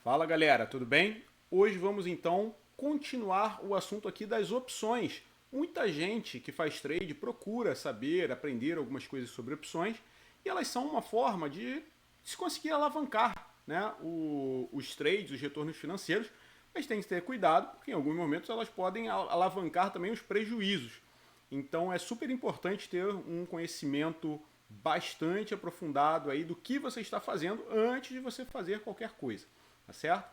Fala galera, tudo bem? Hoje vamos então continuar o assunto aqui das opções. Muita gente que faz trade procura saber, aprender algumas coisas sobre opções e elas são uma forma de se conseguir alavancar, né, os trades, os retornos financeiros, mas tem que ter cuidado porque em alguns momentos elas podem alavancar também os prejuízos. Então é super importante ter um conhecimento bastante aprofundado aí do que você está fazendo antes de você fazer qualquer coisa, tá certo?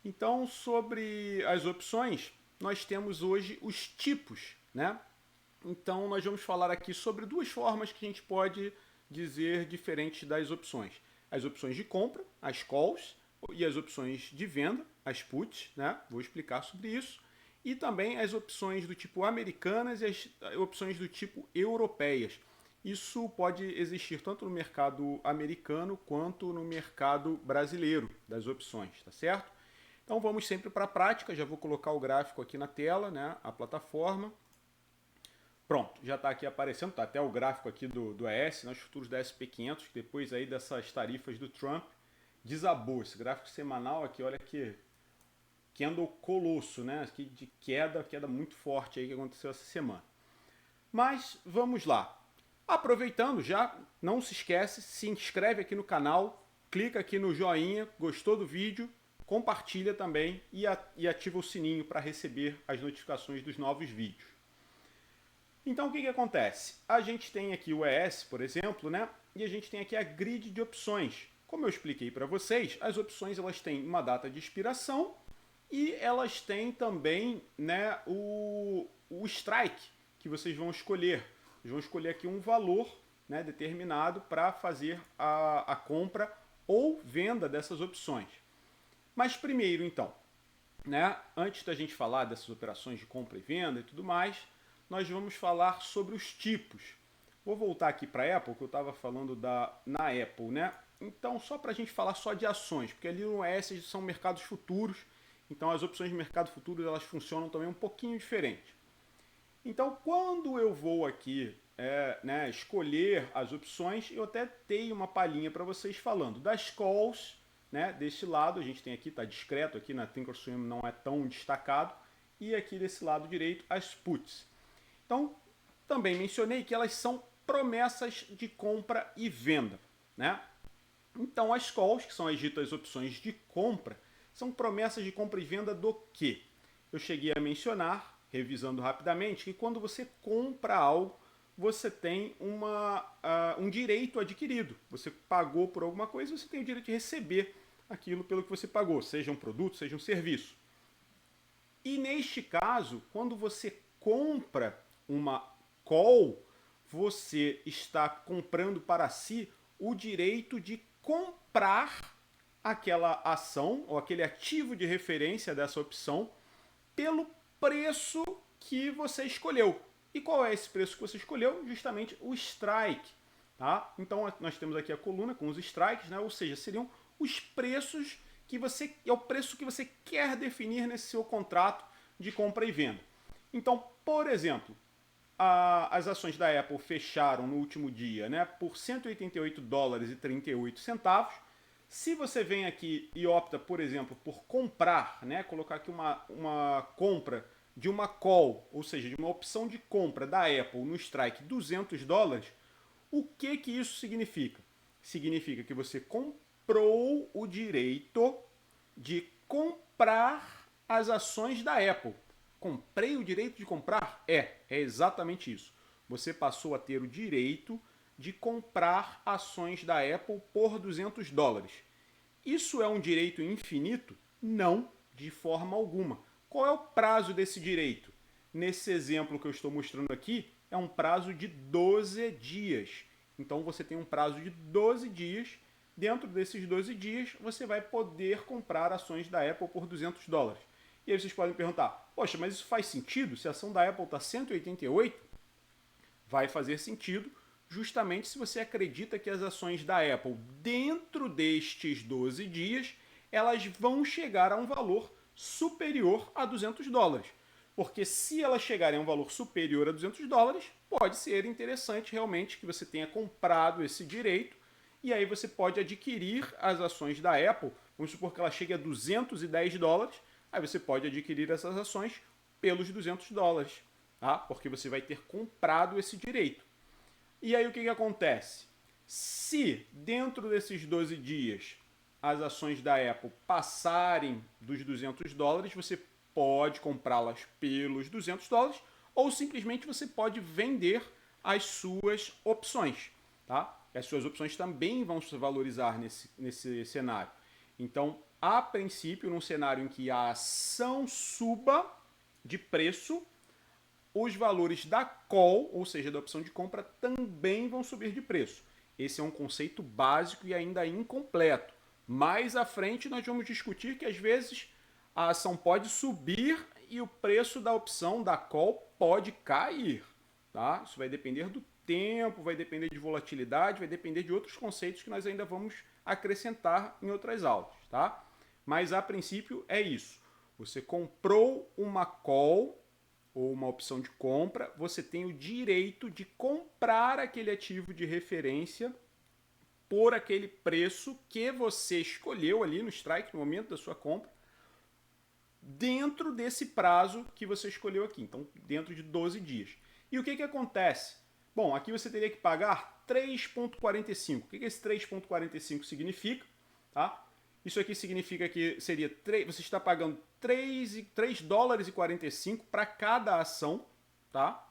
Então, sobre as opções, nós temos hoje os tipos, né? Então, nós vamos falar aqui sobre duas formas que a gente pode dizer diferentes das opções. As opções de compra, as calls, e as opções de venda, as puts, né? Vou explicar sobre isso. E também as opções do tipo americanas e as opções do tipo europeias. Isso pode existir tanto no mercado americano quanto no mercado brasileiro das opções, tá certo? Então vamos sempre para a prática, já vou colocar o gráfico aqui na tela, né, a plataforma. Pronto, já está aqui aparecendo, está até o gráfico aqui do ES, né, os futuros da SP500, que depois aí dessas tarifas do Trump, desabou. Esse gráfico semanal aqui, olha que candle colosso, né, aqui de queda muito forte aí que aconteceu essa semana. Mas vamos lá. Aproveitando já, não se esquece, se inscreve aqui no canal, clica aqui no joinha, gostou do vídeo, compartilha também e ativa o sininho para receber as notificações dos novos vídeos. Então o que acontece? A gente tem aqui o ES, por exemplo, né? E a gente tem aqui a grid de opções. Como eu expliquei para vocês, as opções elas têm uma data de expiração e elas têm também, né, o strike que vocês vão escolher. Vocês vão escolher aqui um valor, né, determinado para fazer a compra ou venda dessas opções. Mas primeiro, então, né, antes da gente falar dessas operações de compra e venda e tudo mais, nós vamos falar sobre os tipos. Vou voltar aqui para a Apple, que eu estava falando na Apple, né? Então, só para a gente falar só de ações, porque ali no ES são mercados futuros, então as opções de mercado futuro elas funcionam também um pouquinho diferente. Então, quando eu vou aqui né, escolher as opções, eu até tenho uma palhinha para vocês falando das calls, né, desse lado, a gente tem aqui, está discreto, aqui na Thinkorswim não é tão destacado, e aqui desse lado direito, as puts. Então, também mencionei que elas são promessas de compra e venda, né? Então, as calls, que são as ditas opções de compra, são promessas de compra e venda do quê? Eu cheguei a mencionar, revisando rapidamente, que quando você compra algo, você tem um direito adquirido. Você pagou por alguma coisa, você tem o direito de receber aquilo pelo que você pagou, seja um produto, seja um serviço. E neste caso, quando você compra uma call, você está comprando para si o direito de comprar aquela ação ou aquele ativo de referência dessa opção pelo preço que você escolheu. E qual é esse preço que você escolheu? Justamente o strike. Tá? Então nós temos aqui a coluna com os strikes, né? Ou seja, seriam os preços que você é o preço que você quer definir nesse seu contrato de compra e venda. Então, por exemplo, as ações da Apple fecharam no último dia, né, por 188 dólares e 38 centavos. Se você vem aqui e opta, por exemplo, por comprar, né, colocar aqui uma compra de uma call, ou seja, de uma opção de compra da Apple no strike 200 dólares, o que isso significa? Significa que você comprou o direito de comprar as ações da Apple. Comprei o direito de comprar? É exatamente isso. Você passou a ter o direito de comprar ações da Apple por 200 dólares. Isso é um direito infinito? Não, de forma alguma. Qual é o prazo desse direito? Nesse exemplo que eu estou mostrando aqui, é um prazo de 12 dias. Então você tem um prazo de 12 dias. Dentro desses 12 dias, você vai poder comprar ações da Apple por 200 dólares. E aí vocês podem perguntar, poxa, mas isso faz sentido? Se a ação da Apple está 188, vai fazer sentido justamente se você acredita que as ações da Apple, dentro destes 12 dias, elas vão chegar a um valor superior a 200 dólares. Porque se elas chegarem a um valor superior a 200 dólares, pode ser interessante realmente que você tenha comprado esse direito e aí você pode adquirir as ações da Apple, vamos supor que ela chegue a $210, aí você pode adquirir essas ações pelos $200, tá? Porque você vai ter comprado esse direito. E aí o que acontece? Se dentro desses 12 dias as ações da Apple passarem dos $200, você pode comprá-las pelos $200 ou simplesmente você pode vender as suas opções, tá? As suas opções também vão se valorizar nesse cenário. Então, a princípio, num cenário em que a ação suba de preço, os valores da call, ou seja, da opção de compra, também vão subir de preço. Esse é um conceito básico e ainda incompleto. Mais à frente nós vamos discutir que às vezes a ação pode subir e o preço da opção da call pode cair. Tá? Isso vai depender do tempo, vai depender de volatilidade, vai depender de outros conceitos que nós ainda vamos acrescentar em outras aulas. Tá? Mas a princípio é isso. Você comprou uma call ou uma opção de compra, você tem o direito de comprar aquele ativo de referência por aquele preço que você escolheu ali no strike, no momento da sua compra, dentro desse prazo que você escolheu aqui. Então, dentro de 12 dias. E o que acontece? Bom, aqui você teria que pagar 3,45. O que esse 3,45 significa? Tá? Isso aqui significa que seria você está pagando $3,45 para cada ação, tá?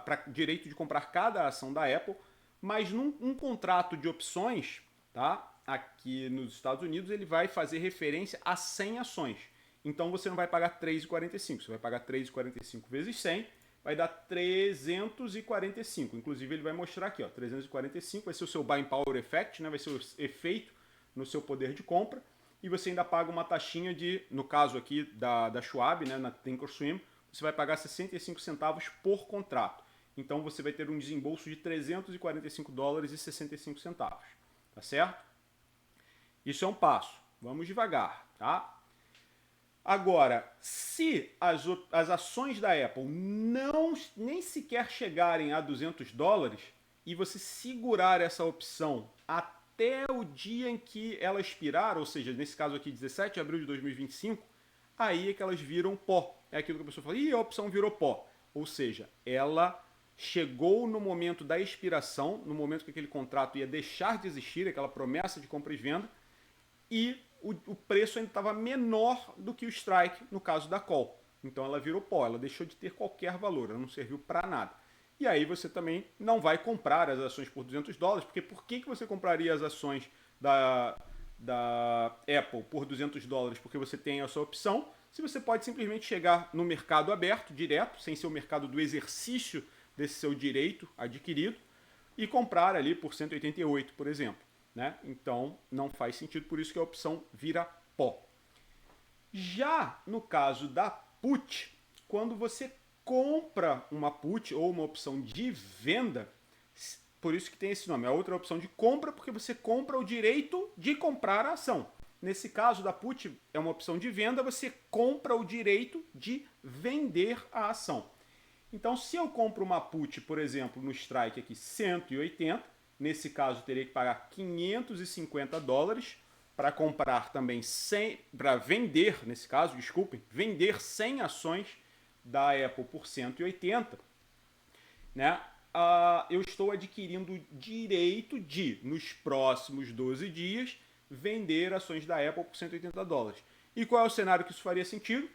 Para direito de comprar cada ação da Apple, mas num contrato de opções, tá? Aqui nos Estados Unidos, ele vai fazer referência a 100 ações. Então você não vai pagar 3,45, você vai pagar 3,45 vezes 100, vai dar 345. Inclusive ele vai mostrar aqui, ó, 345 vai ser o seu buying power effect, né? Vai ser o efeito no seu poder de compra, e você ainda paga uma taxinha de, no caso aqui da Schwab, né, na Thinkorswim, você vai pagar 65 centavos por contrato. Então você vai ter um desembolso de $345,65, tá certo? Isso é um passo. Vamos devagar, tá? Agora, se as ações da Apple nem sequer chegarem a $200 e você segurar essa opção até o dia em que ela expirar, ou seja, nesse caso aqui, 17 de abril de 2025, aí é que elas viram pó. É aquilo que a pessoa fala, a opção virou pó. Ou seja, ela chegou no momento da expiração, no momento que aquele contrato ia deixar de existir, aquela promessa de compra e venda, e o preço ainda estava menor do que o strike, no caso da call. Então ela virou pó, ela deixou de ter qualquer valor, ela não serviu para nada. E aí você também não vai comprar as ações por $200, porque por que você compraria as ações da Apple por $200? Porque você tem essa opção, se você pode simplesmente chegar no mercado aberto, direto, sem ser o mercado do exercício desse seu direito adquirido, e comprar ali por 188, por exemplo. Né? Então não faz sentido, por isso que a opção vira pó. Já no caso da put, quando você compra uma put ou uma opção de venda, por isso que tem esse nome, a outra opção de compra, porque você compra o direito de comprar a ação. Nesse caso da put, é uma opção de venda, você compra o direito de vender a ação. Então, se eu compro uma put, por exemplo, no strike aqui 180, nesse caso teria que pagar $550 para comprar também 100, para vender, nesse caso, desculpem, vender 100 ações da Apple por 180, né? Eu estou adquirindo o direito de, nos próximos 12 dias, vender ações da Apple por $180. E qual é o cenário que isso faria sentido?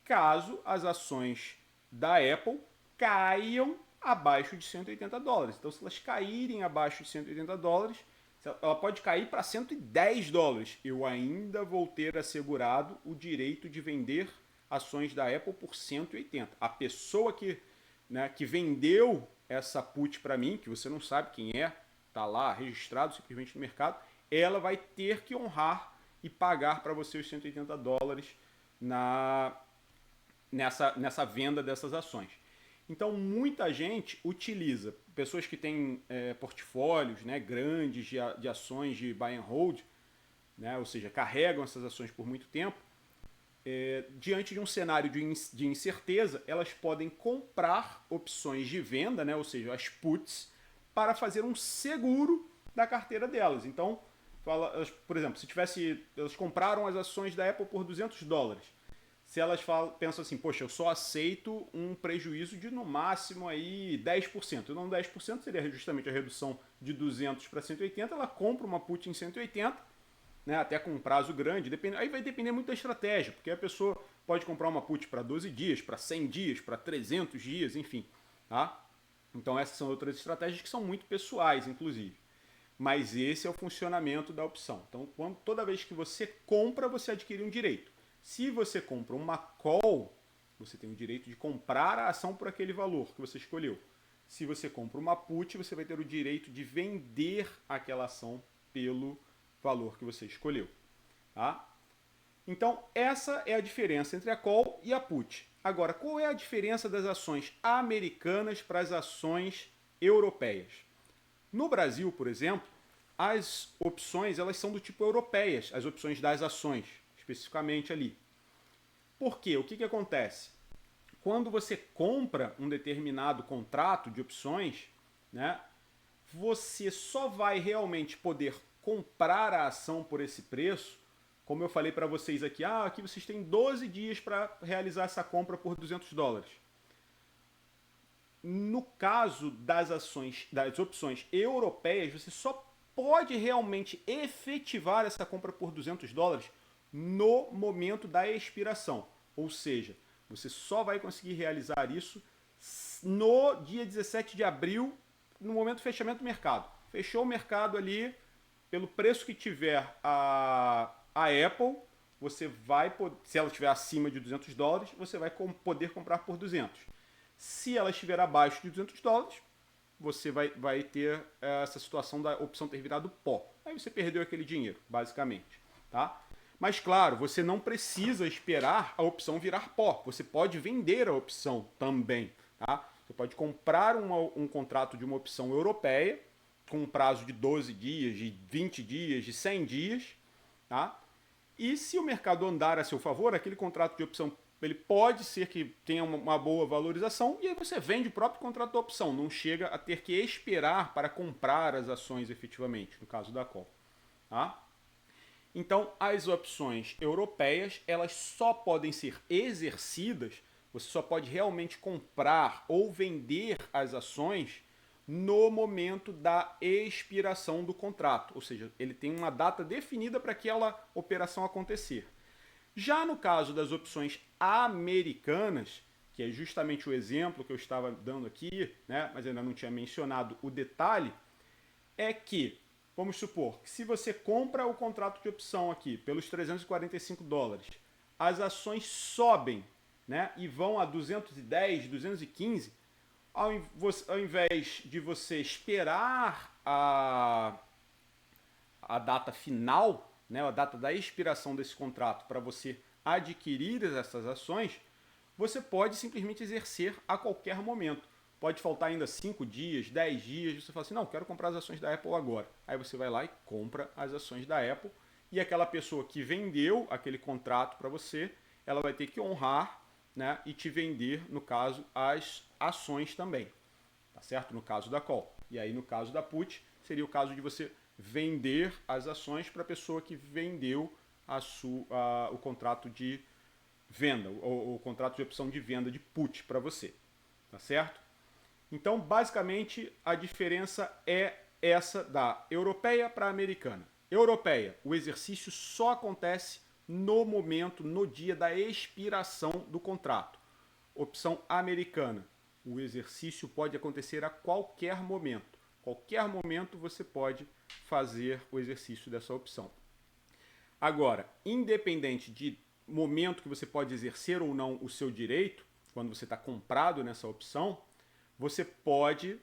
Caso as ações da Apple caiam abaixo de $180. Então, se elas caírem abaixo de $180, ela pode cair para $110. Eu ainda vou ter assegurado o direito de vender ações da Apple por 180. A pessoa que vendeu essa put para mim, que você não sabe quem é, está lá registrado simplesmente no mercado, ela vai ter que honrar e pagar para você os $180 nessa venda dessas ações. Então, muita gente utiliza, pessoas que têm portfólios, né, grandes de ações de buy and hold, né, ou seja, carregam essas ações por muito tempo, diante de um cenário de incerteza, elas podem comprar opções de venda, né, ou seja, as puts, para fazer um seguro da carteira delas. Então, por exemplo, se tivesse, elas compraram as ações da Apple por $200. Se elas pensam assim, poxa, eu só aceito um prejuízo de no máximo aí 10%. E não 10% seria justamente a redução de 200 para 180, ela compra uma put em 180, né, até com um prazo grande. Aí vai depender muito da estratégia, porque a pessoa pode comprar uma put para 12 dias, para 100 dias, para 300 dias, enfim. Tá? Então essas são outras estratégias que são muito pessoais, inclusive. Mas esse é o funcionamento da opção. Então, toda vez que você compra, você adquire um direito. Se você compra uma call, você tem o direito de comprar a ação por aquele valor que você escolheu. Se você compra uma put, você vai ter o direito de vender aquela ação pelo valor que você escolheu. Tá? Então, essa é a diferença entre a call e a put. Agora, qual é a diferença das ações americanas para as ações europeias? No Brasil, por exemplo, as opções elas são do tipo europeias, as opções das ações, especificamente ali. Por quê? O que acontece? Quando você compra um determinado contrato de opções, né, você só vai realmente poder comprar a ação por esse preço, como eu falei para vocês aqui, aqui vocês têm 12 dias para realizar essa compra por $200. No caso das opções europeias, você só pode realmente efetivar essa compra por $200 no momento da expiração. Ou seja, você só vai conseguir realizar isso no dia 17 de abril, no momento do fechamento do mercado. Fechou o mercado ali, pelo preço que tiver a Apple, você vai, se ela estiver acima de $200, você vai poder comprar por 200. Se ela estiver abaixo de $200, você vai ter essa situação da opção ter virado pó. Aí você perdeu aquele dinheiro, basicamente. Tá? Mas claro, você não precisa esperar a opção virar pó. Você pode vender a opção também. Tá? Você pode comprar um contrato de uma opção europeia com um prazo de 12 dias, de 20 dias, de 100 dias. Tá? E se o mercado andar a seu favor, aquele contrato de opção ele pode ser que tenha uma boa valorização e aí você vende o próprio contrato da opção, não chega a ter que esperar para comprar as ações efetivamente, no caso da call. Tá? Então, as opções europeias, elas só podem ser exercidas, você só pode realmente comprar ou vender as ações no momento da expiração do contrato, ou seja, ele tem uma data definida para aquela operação acontecer. Já no caso das opções americanas, que é justamente o exemplo que eu estava dando aqui, né, mas ainda não tinha mencionado o detalhe, é que, vamos supor, que se você compra o contrato de opção aqui pelos $345, as ações sobem, né, e vão a 210, 215, ao invés de você esperar a data final, né, a data da expiração desse contrato para você adquirir essas ações, você pode simplesmente exercer a qualquer momento. Pode faltar ainda 5 dias, 10 dias, você fala assim, não, quero comprar as ações da Apple agora. Aí você vai lá e compra as ações da Apple e aquela pessoa que vendeu aquele contrato para você, ela vai ter que honrar, né, e te vender, no caso, as ações também. Tá certo? No caso da call. E aí no caso da put, seria o caso de você vender as ações para a pessoa que vendeu o contrato de venda, o contrato de opção de venda de put para você. Tá certo? Então, basicamente, a diferença é essa da europeia para a americana. Europeia, o exercício só acontece no momento, no dia da expiração do contrato. Opção americana, o exercício pode acontecer a qualquer momento. Qualquer momento você pode fazer o exercício dessa opção. Agora, independente de momento que você pode exercer ou não o seu direito, quando você está comprado nessa opção, você pode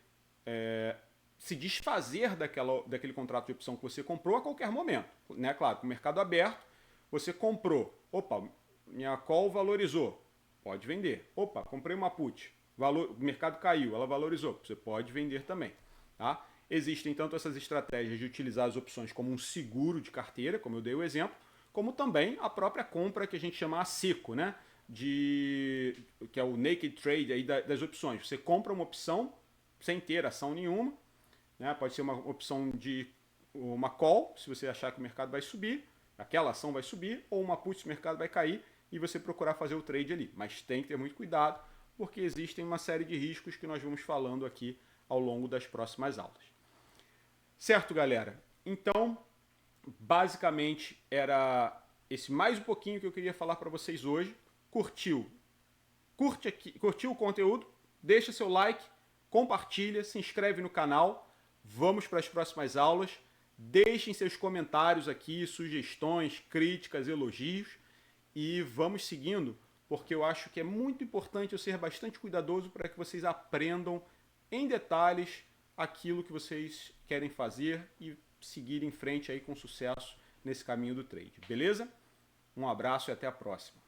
se desfazer daquele contrato de opção que você comprou a qualquer momento. Né? Claro, com o mercado aberto, você comprou. Opa, minha call valorizou. Pode vender. Opa, comprei uma put. O mercado caiu, ela valorizou. Você pode vender também. Tá? Existem tanto essas estratégias de utilizar as opções como um seguro de carteira, como eu dei o exemplo, como também a própria compra que a gente chama a seco, né? Que é o naked trade aí das opções. Você compra uma opção sem ter ação nenhuma, né? Pode ser uma opção de uma call, se você achar que o mercado vai subir, aquela ação vai subir, ou uma put se o mercado vai cair e você procurar fazer o trade ali. Mas tem que ter muito cuidado, porque existem uma série de riscos que nós vamos falando aqui ao longo das próximas aulas. Certo, galera? Então, basicamente era esse mais um pouquinho que eu queria falar para vocês hoje. Curtiu? Curtiu o conteúdo? Deixa seu like, compartilha, se inscreve no canal. Vamos para as próximas aulas. Deixem seus comentários aqui, sugestões, críticas, elogios e vamos seguindo, porque eu acho que é muito importante eu ser bastante cuidadoso para que vocês aprendam em detalhes aquilo que vocês querem fazer e seguir em frente aí com sucesso nesse caminho do trade, beleza? Um abraço e até a próxima.